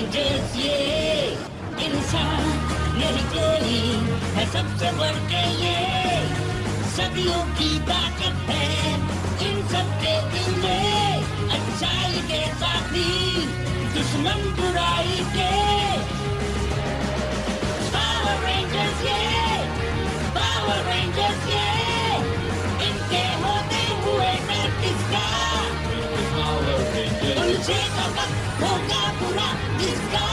Rangers ये इंसान नहीं कोई है सबसे बढ़ के ये सदियों की ताकत है इन सबके दिल में अच्छाई के साथी दुश्मन बुराई के पावर रेंजर्स ये इनके होते हुए डर किसका उनसे सबक होगा पूरा जिसका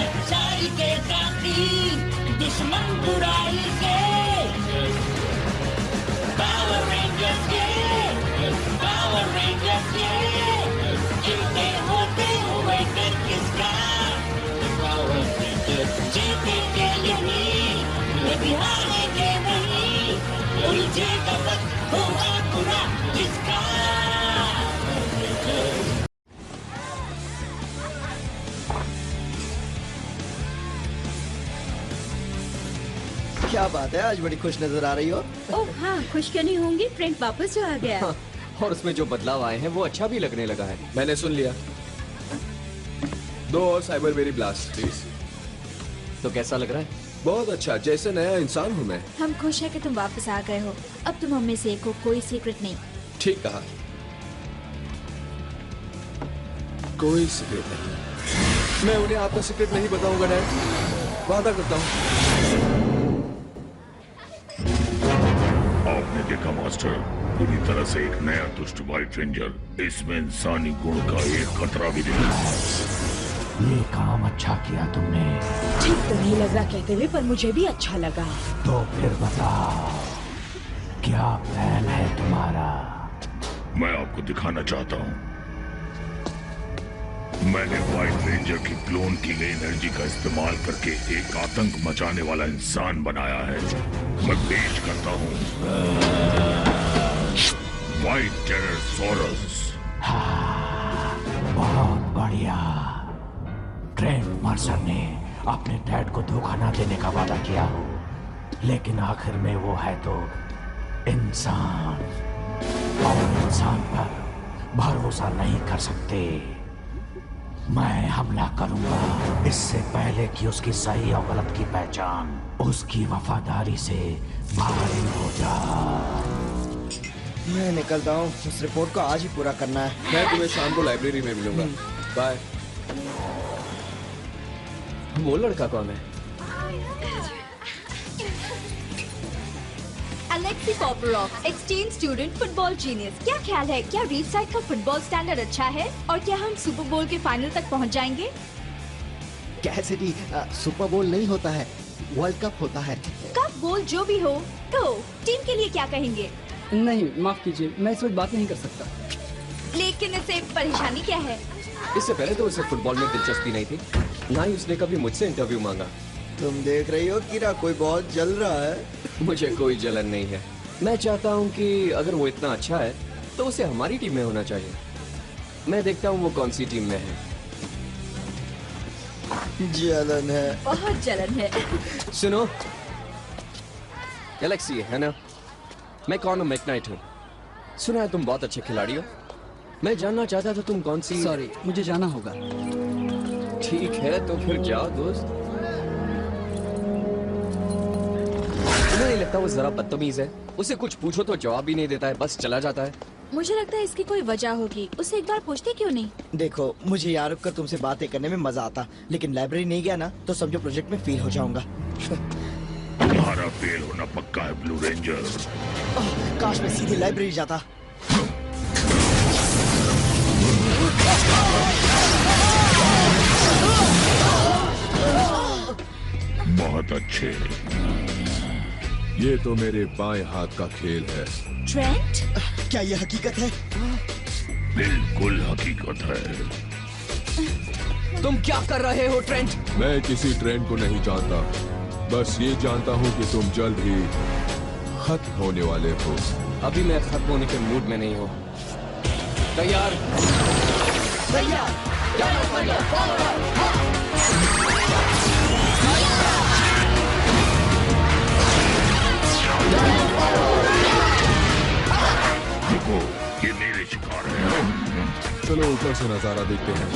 अच्छाई के साथी दुश्मन बुराई के पावर रेंजर्स ये इनके होते हुए डर किसका जीतेंगे यही यदि हारेंगे नहीं उनसे सबक होगा पूरा जिसका क्या बात है, आज बड़ी खुश नजर आ रही हो। ओह हाँ, खुश क्यों नहीं होंगी, फ्रेंड वापस जो आ गया। हाँ, और उसमें जो बदलाव आए हैं वो अच्छा भी लगने लगा है। मैंने सुन लिया। 2 और साइबर बेरी ब्लास्ट प्लीज। तो कैसा लग रहा है? बहुत अच्छा, जैसे नया इंसान हूँ मैं। हम खुश हैं कि तुम वापस आ गए हो। अब तुम हम में से एक हो, कोई सीक्रेट नहीं। ठीक कहा, कोई सीक्रेट नहीं। मैं उन्हें आपका सीक्रेट नहीं बताऊंगा डैड, वादा करता हूँ। आपने देखा मास्टर, पूरी तरह से एक नया दुष्ट वाइट रेंजर। इसमें इंसानी गुण का एक खतरा भी नहीं। ये काम अच्छा किया तुमने। ठीक तो नहीं लग रहा कहते हुए, पर मुझे भी अच्छा लगा। तो फिर बताओ, क्या प्लान है तुम्हारा? मैं आपको दिखाना चाहता हूँ। मैंने व्हाइट रेंजर की क्लोन की गई एनर्जी का इस्तेमाल करके एक आतंक मचाने वाला इंसान बनाया है। मैं पेश करता हूँ व्हाइट टेररसॉरस। हाँ, बहुत बढ़िया। ट्रेंट मर्सर ने अपने डैड को धोखा न देने का वादा किया, लेकिन आखिर में वो है तो इंसान, और इंसान पर भरोसा नहीं कर सकते। मैं हमला करूंगा इससे पहले कि उसकी सही और गलत की पहचान उसकी वफादारी से बाहर हो जाए। मैं निकलता हूँ, उस रिपोर्ट को आज ही पूरा करना है। मैं तुम्हें शाम को लाइब्रेरी में मिलूंगा। बाय। वो लड़का कौन है? अलेक्सी पॉपरॉफ, एक्सचेंज स्टूडेंट, फुटबॉल जीनियस। क्या ख्याल है, क्या रीड-साइड का फुटबॉल स्टैंडर्ड अच्छा है और क्या हम सुपर बोल के फाइनल तक पहुंच जाएंगे? कैसिडी, सुपर बोल नहीं होता है, वर्ल्ड कप होता है। कप बोल जो भी हो, तो टीम के लिए क्या कहेंगे? नहीं, माफ कीजिए, मैं इस वक्त बात नहीं कर सकता। लेकिन इसे परेशानी क्या है? इससे पहले तो उसे फुटबॉल में दिलचस्पी नहीं थी, ना ही उसने कभी मुझसे इंटरव्यू मांगा। तुम देख रही हो कीरा, कोई बहुत जल रहा है। मुझे कोई जलन नहीं है। मैं चाहता हूँ कि अगर वो इतना अच्छा है तो उसे हमारी टीम में होना चाहिए। मैं देखता हूँ वो कौन सी टीम में है। जलन है, बहुत जलन है। सुनो, गैलेक्सी है ना? मैं कॉनर मैकनाइट हूँ। सुना है तुम बहुत अच्छे खिलाड़ी हो। मैं जानना चाहता था तुम कौन सी। सॉरी, मुझे जाना होगा। ठीक है, तो फिर जाओ दोस्त। नहीं लगता वो जरा बदतमीज है। उसे कुछ पूछो तो जवाब भी नहीं देता है, बस चला जाता है। मुझे लगता है इसकी कोई वजह होगी। उसे एक बार पूछते क्यों नहीं? देखो, मुझे यहाँ रुक कर तुमसे बातें करने में मजा आता, लेकिन लाइब्रेरी नहीं गया ना तो समझो प्रोजेक्ट में फेल हो जाऊंगा। तुम्हारा फेल होना पक्का है ब्लू रेंजर। काश मैं सीधे लाइब्रेरी जाता। बहुत अच्छे। ये तो मेरे बाएं हाथ का खेल है। ट्रेंट? क्या ये हकीकत है? बिल्कुल हकीकत है। तुम क्या कर रहे हो ट्रेंट? मैं किसी ट्रेंड को नहीं जानता, बस ये जानता हूँ कि तुम जल्द ही खत्म होने वाले हो। अभी मैं खत्म होने के मूड में नहीं हूँ। तैयार? तैयार। देखो, ये मेरे शिकार हैं। चलो ऊपर से नजारा देखते हैं।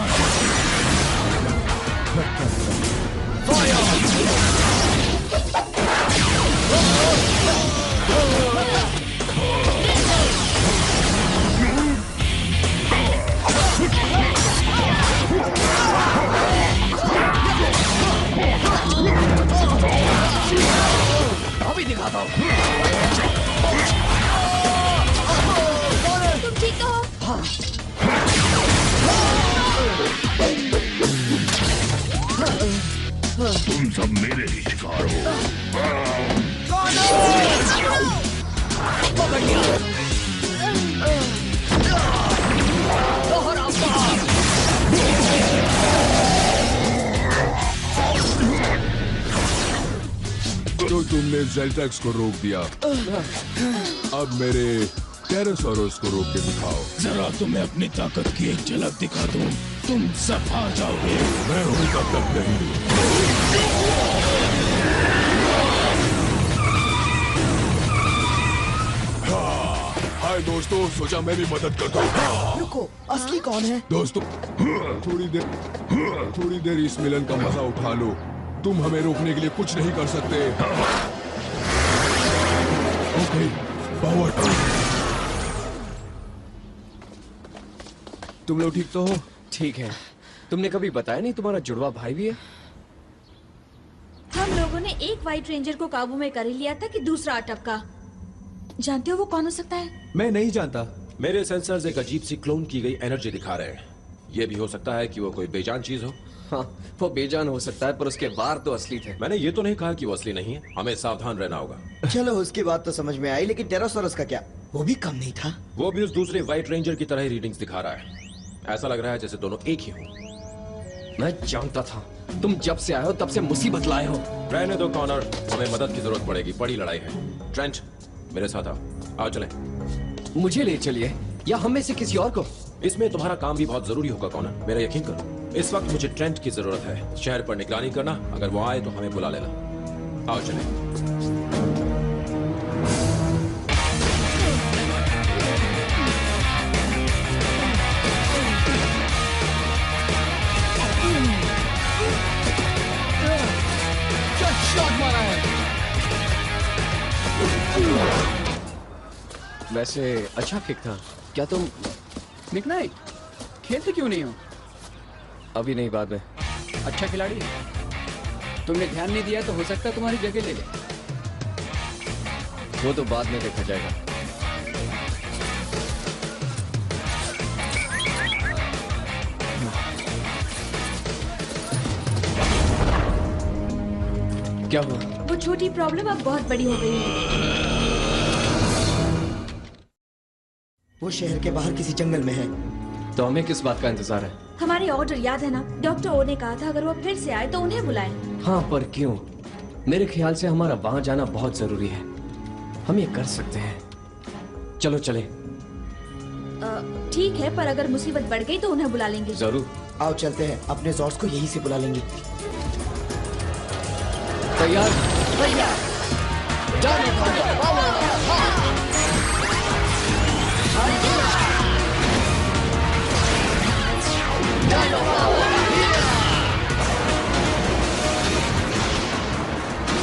अभी दिखाता हूँ। तुम ठीक तो हो? तुम सब मेरे ही शिकार हो। तो तुमने जेल्टेक्स को रोक दिया, अब मेरे टेरोसॉरस को रोक के दिखाओ। जरा तुम्हें अपनी ताकत की एक झलक दिखा दूं, तुम सब हार जाओगे। मैं हूं तब तक नहीं। हाय दोस्तों, सोचा मैं भी मदद करता हूँ। रुको, असली कौन है? दोस्तों, थोड़ी देर इस मिलन का मजा उठा लो। तुम हमें रोकने के लिए कुछ नहीं कर सकते। Okay, power. तुम लोग ठीक तो हो? ठीक है। तुमने कभी बताया नहीं तुम्हारा जुड़वा भाई भी है? हम लोगों ने एक व्हाइट रेंजर को काबू में कर ही लिया था कि दूसरा अटपका। जानते हो वो कौन हो सकता है? मैं नहीं जानता। मेरे सेंसर्स एक अजीब सी क्लोन की गई एनर्जी दिखा रहे हैं। ये भी हो सकता है कि वो कोई बेजान चीज हो। हाँ, वो बेजान हो सकता है, पर उसके वार तो असली थे। मैंने ये तो नहीं कहा कि वो असली नहीं है। हमें सावधान रहना होगा। चलो, उसकी बात तो समझ में आई, लेकिन टेरोसॉरस का क्या? वो भी कम नहीं था। वो भी उस दूसरे व्हाइट रेंजर की तरह ही रीडिंग्स दिखा रहा है। ऐसा लग रहा है जैसे दोनों एक ही हो। मैं जानता था तुम जब से आए हो तब से मुसीबत लाए हो। रहने दो कॉनर, हमें मदद की जरूरत पड़ेगी। बड़ी लड़ाई है। ट्रेंट, मेरे साथ आओ चलें। मुझे ले चलिए या हम में से किसी और को। इसमें तुम्हारा काम भी बहुत जरूरी होगा कॉनर, मेरा यकीन करो। इस वक्त मुझे ट्रेंट की जरूरत है। शहर पर निगरानी करना, अगर वो आए तो हमें बुला लेना। आओ चलें। वैसे अच्छा किक था। क्या तुम मिक नाइट खेलते क्यों नहीं हो? अभी नहीं, बाद में। अच्छा खिलाड़ी है। तुमने ध्यान नहीं दिया तो हो सकता है तुम्हारी जगह ले ले। वो तो बाद में देखा जाएगा। क्या हुआ? वो छोटी प्रॉब्लम अब बहुत बड़ी हो गई है। वो शहर के बाहर किसी जंगल में है। तो हमें किस बात का इंतजार है? हमारे ऑर्डर याद है ना? डॉक्टर ओ ने कहा था अगर वो फिर से आए तो उन्हें बुलाएं। हाँ, पर क्यों? मेरे ख्याल से हमारा वहां जाना बहुत जरूरी है। हम ये कर सकते हैं। चलो चले। ठीक है, पर अगर मुसीबत बढ़ गई तो उन्हें बुला लेंगे। जरूर। आओ चलते हैं, अपने जॉर्ज को यहीं से बुला लेंगे। तैयार? तैयार।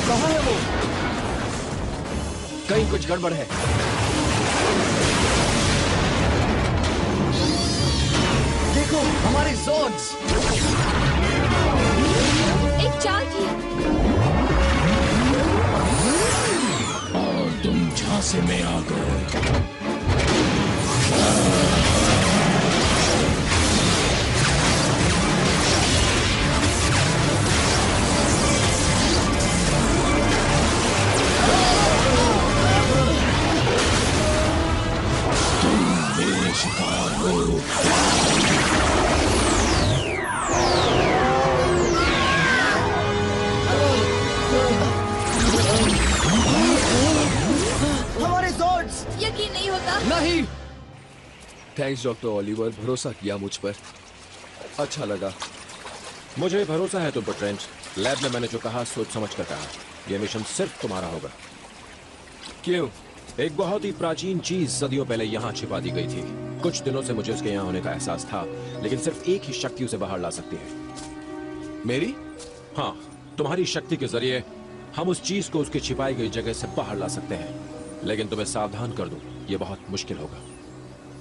कहाँ है वो? कहीं कुछ गड़बड़ है। देखो, हमारे ज़ॉर्ड्स। एक चाल थी। और तुम झांसे में आ गए। शिकार हो। हमारे ज़ॉर्ड्स। यकीन नहीं होता। नहीं। थैंक्स डॉक्टर ओलिवर, भरोसा किया मुझ पर। अच्छा लगा। मुझे भरोसा है तुम पर ट्रेंट। लैब में मैंने जो कहा सोच समझ कर कहा। यह मिशन सिर्फ तुम्हारा होगा। क्यों? एक बहुत ही प्राचीन चीज सदियों पहले यहाँ छिपा दी गई थी। कुछ दिनों से मुझे उसके यहाँ होने का एहसास था, लेकिन सिर्फ एक ही शक्ति उसे बाहर ला सकती है। मेरी? हाँ, तुम्हारी शक्ति के जरिए हम उस चीज को उसकी छिपाई गई जगह से बाहर ला सकते हैं, लेकिन तुम्हें सावधान कर दूं, ये बहुत मुश्किल होगा।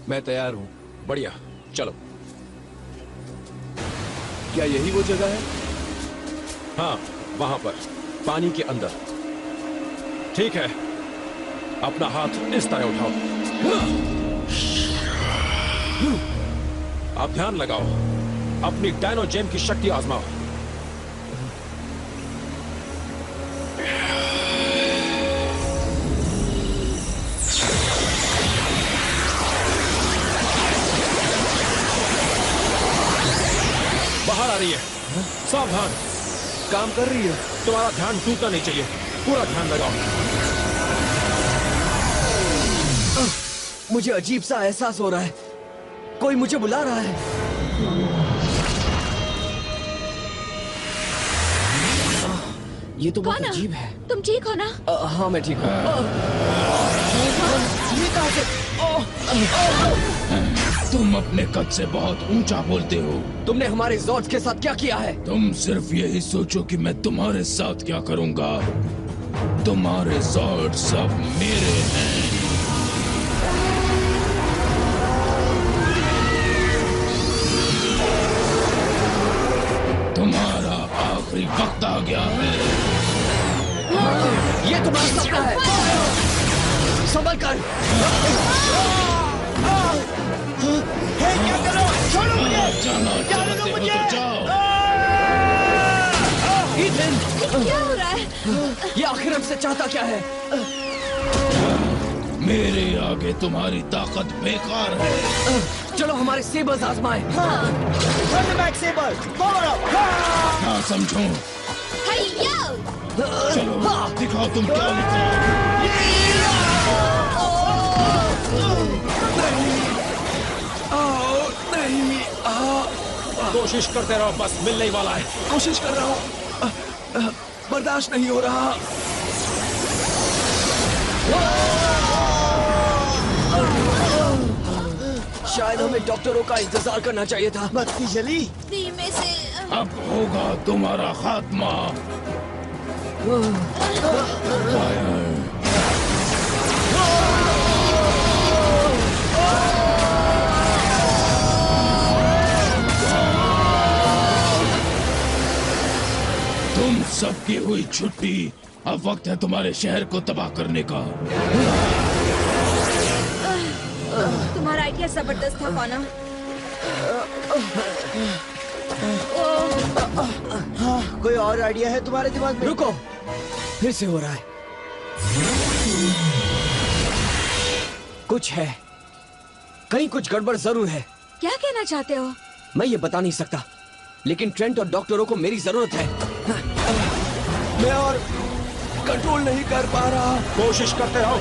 मैं तैयार हूं। बढ़िया, चलो। क्या यही वो जगह है? हाँ, वहां पर पानी के अंदर। ठीक है, अपना हाथ इस तरह उठाओ। आप ध्यान लगाओ, अपनी डायनो जेम की शक्ति आजमाओ। बाहर आ रही है, सावधान। काम कर रही है। तुम्हारा ध्यान टूटना नहीं चाहिए, पूरा ध्यान लगाओ। मुझे अजीब सा एहसास हो रहा है, कोई मुझे बुला रहा है। ये तो बहुत अजीब है। तुम ठीक हो ना? हाँ मैं ठीक हूँ। ये कहाँ से? तुम अपने कद से बहुत ऊंचा बोलते हो। तुमने हमारे जॉर्ज के साथ क्या किया है? तुम सिर्फ यही सोचो कि मैं तुम्हारे साथ क्या करूंगा। तुम्हारे जॉर्ज सब मेरे हैं। तुम्हारा आखिरी वक्त आ गया है। ये तुम्हारा सपना है, संभल कर। क्या करो? छोड़ो मुझे! जाना चाहते हो तो जाओ। ईथन! क्या हो रहा है? ये आखिर हमसे चाहता क्या है? मेरे आगे तुम्हारी ताकत बेकार है। चलो हमारे सेबर्स आजमाएं। ना समझो। चलो दिखाओ तुम क्या कोशिश करते रहो, बस मिलने ही वाला है। कोशिश कर रहा हूँ, बर्दाश्त नहीं हो रहा। शायद हमें डॉक्टरों का इंतजार करना चाहिए था। बत्ती जली। धीमे से। अब होगा तुम्हारा खात्मा। तुम सबकी हुई छुट्टी। अब वक्त है तुम्हारे शहर को तबाह करने का। तुम्हारा आइडिया जबरदस्त था कौना। हाँ, कोई और आइडिया है तुम्हारे दिमाग में? रुको, फिर से हो रहा है। कुछ है, कहीं कुछ गड़बड़ जरूर है। क्या कहना चाहते हो? मैं ये बता नहीं सकता, लेकिन ट्रेंट और डॉक्टरों को मेरी जरूरत है। मैं और कंट्रोल नहीं कर पा रहा। कोशिश करते रहो,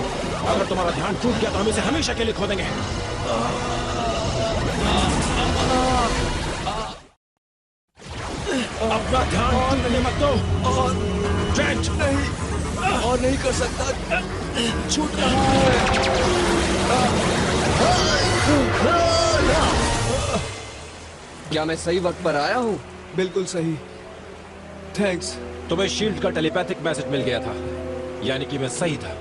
अगर तुम्हारा ध्यान टूट गया तो हम इसे हमेशा के लिए खो देंगे। अपना ध्यान टूटने मत दो। और ट्रेंट नहीं, और नहीं कर सकता, छूट रहा है। क्या मैं सही वक्त पर आया हूँ? बिल्कुल सही, थैंक्स। तुम्हें शील्ड का टेलीपैथिक मैसेज मिल गया था, यानी कि मैं सही था।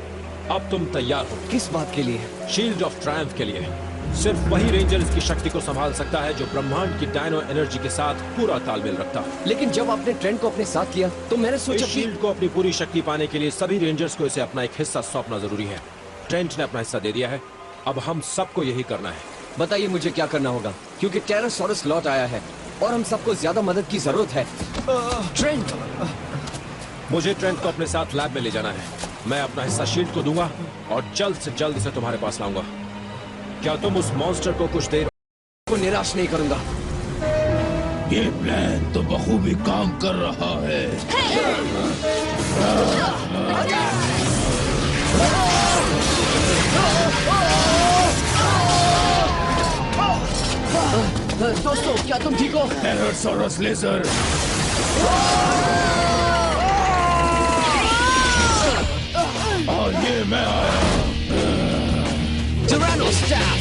अब तुम तैयार हो। किस बात के लिए? शील्ड ऑफ ट्रायम्फ के लिए। सिर्फ वही रेंजर इसकी शक्ति को संभाल सकता है जो ब्रह्मांड की डायनो एनर्जी के साथ पूरा तालमेल रखता है। लेकिन जब आपने ट्रेंट को अपने साथ किया तो मैंने सोचा इस शील्ड को अपनी पूरी शक्ति पाने के लिए सभी रेंजर्स को इसे अपना एक हिस्सा सौंपना जरूरी है। ट्रेंट ने अपना हिस्सा दे दिया है, अब हम सबको यही करना है। बताइए मुझे क्या करना होगा, क्योंकि टेरासॉरस लौट आया है और हम सबको ज्यादा मदद की जरूरत है। ट्रेंट, मुझे ट्रेंट को अपने साथ लैब में ले जाना है। मैं अपना हिस्सा शील्ड को दूंगा और जल्द से जल्द इसे तुम्हारे पास लाऊंगा। क्या तुम उस मॉन्स्टर को कुछ देर को निराश नहीं करूंगा। ये प्लान तो बखूबी काम कर रहा है। दोस्तों, क्या तुम ठीक हो? टेरासॉरस लेजर। और ये मैं आया। Tyranno staff!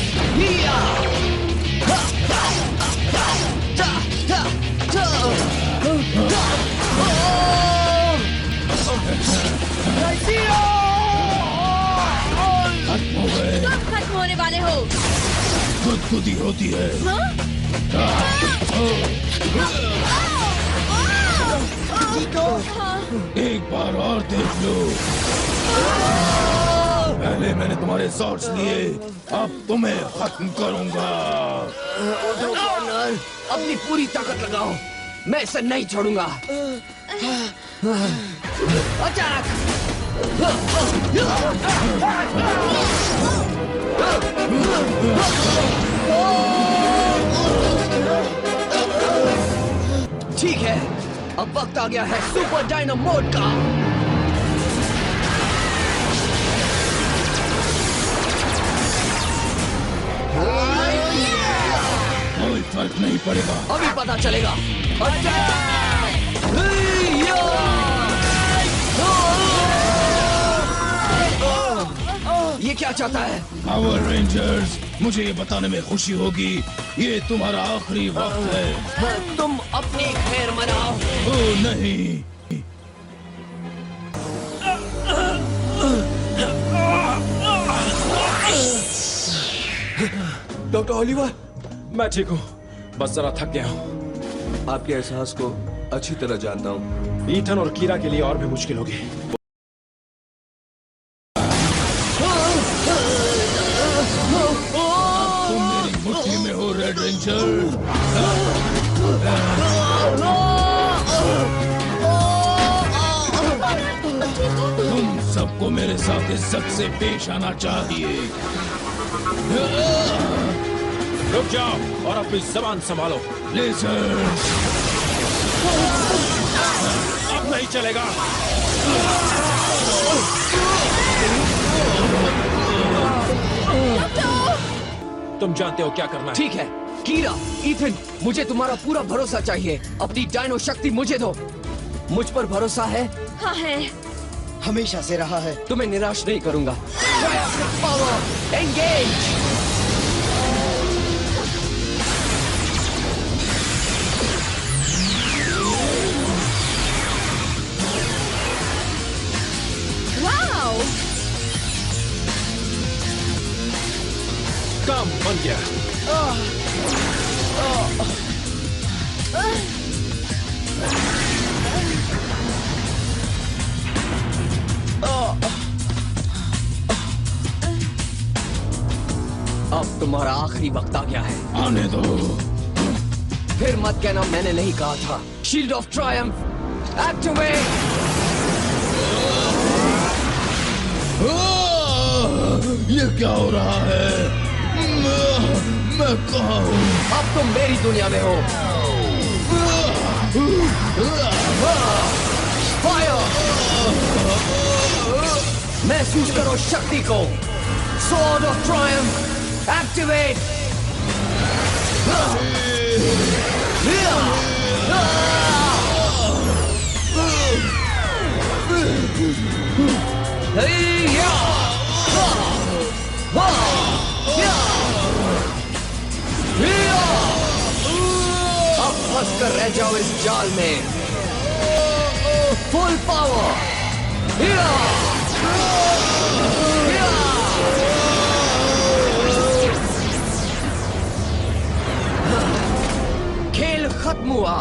कब खत्म होने वाले हो? खुदकुदी होती है। एक बार और देख लो। पहले मैंने तुम्हारे शॉट्स लिए, अब तुम्हें खत्म करूंगा। अपनी पूरी ताकत लगाओ, मैं इसे नहीं छोड़ूंगा। अटैक! ठीक है, अब वक्त आ गया है सुपर डायनो मोड का। कोई फर्क नहीं पड़ेगा। अभी पता चलेगा। ये क्या चाहता है? पावर रेंजर्स, मुझे ये बताने में खुशी होगी, ये तुम्हारा आखिरी वक्त है। तुम अपनी खैर मनाओ। ओ नहीं, डॉक्टर ओलिवर, मैं ठीक हूँ, बस जरा थक गया हूँ। आपके एहसास को अच्छी तरह जानता हूँ। ईथन और कीरा के लिए और भी मुश्किल होगी। तुम मेरी मुट्ठी में हो रेड रेंजर। तुम सबको मेरे साथ इज्जत से पेश आना चाहिए। रुक जाओ और अपनी जबान संभालो। लेजर, अब नहीं चलेगा। तुम जानते हो क्या करना है। ठीक है कीरा, ईथन, मुझे तुम्हारा पूरा भरोसा चाहिए। अपनी डायनो शक्ति मुझे दो। मुझ पर भरोसा है? हाँ है। हमेशा से रहा है। तुम्हें निराश नहीं करूंगा। Power engage. काम बन गया। अब तुम्हारा आखिरी वक्त आ गया है। आने दो। फिर मत कहना मैंने नहीं कहा था। Shield of Triumph activate. ये क्या हो रहा है? मैं कहाँ हूँ? अब तुम मेरी दुनिया में हो। फायर! महसूस करो शक्ति को। Sword of Triumph activate. अब फंस कर रह जाओ इस जाल में। Full power. खेल खत्म हुआ।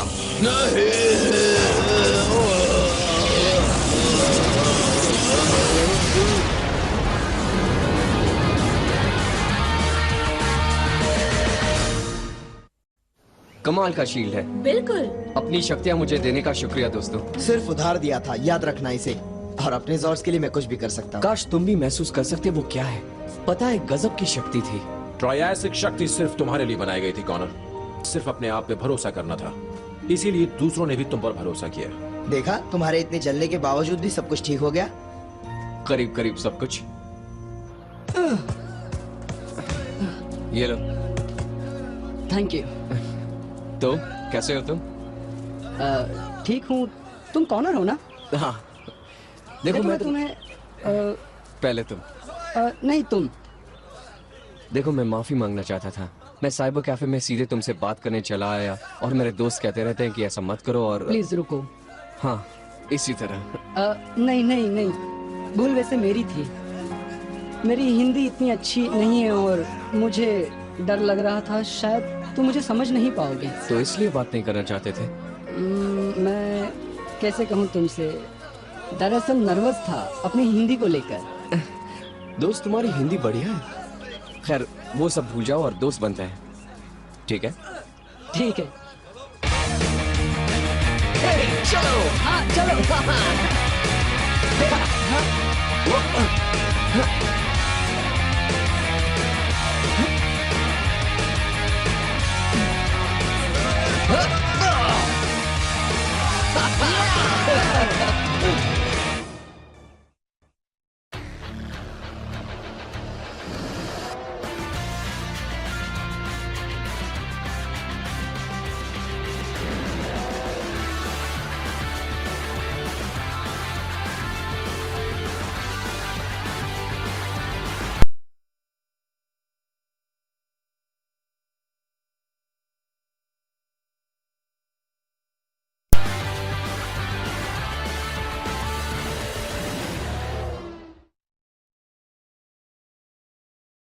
कमाल का शील्ड है। बिल्कुल। अपनी शक्तियाँ मुझे देने का शुक्रिया दोस्तों। सिर्फ उधार दिया था, याद रखना इसे। और अपने ज़ॉर्स के लिए मैं कुछ भी कर सकता हूँ। काश तुम भी महसूस कर सकते वो क्या है। पता है गजब की शक्ति थी। ट्रायसिक शक्ति सिर्फ तुम्हारे लिए बनाई गई थी कॉनर। सिर्फ अपने आप पे भरोसा करना था, इसीलिए दूसरों ने भी तुम पर भरोसा किया। देखा, तुम्हारे इतने जलने के बावजूद भी सब कुछ ठीक हो गया। करीब करीब सब कुछ। ये लो। Thank you. तो कैसे हो तुम? ठीक हूँ। तुम कॉनर हो ना? हाँ। देखो मैं तुम्हें पहले तुम। नहीं तुम। देखो मैं माफी मांगना चाहता था। मैं साइबर कैफे में सीधे तुमसे बात करने चला आया और मेरे दोस्त कहते रहते हैं कि ऐसा मत करो और प्लीज रुको। हाँ इसी तरह। नहीं नहीं नहीं, भूल वैसे मेरी थी। मेरी हिंदी इतनी अच्छी नहीं है और मुझे डर लग रहा था शायद तुम मुझे समझ नहीं पाओगे, तो इसलिए बात नहीं करना चाहते थे। मैं कैसे कहूँ तुमसे, दरअसल नर्वस था अपनी हिंदी को लेकर। दोस्त तुम्हारी हिंदी बढ़िया है। खैर वो सब भूल जाओ और दोस्त बनते हैं, ठीक है? ठीक है। चलो हाँ चलो। हाँ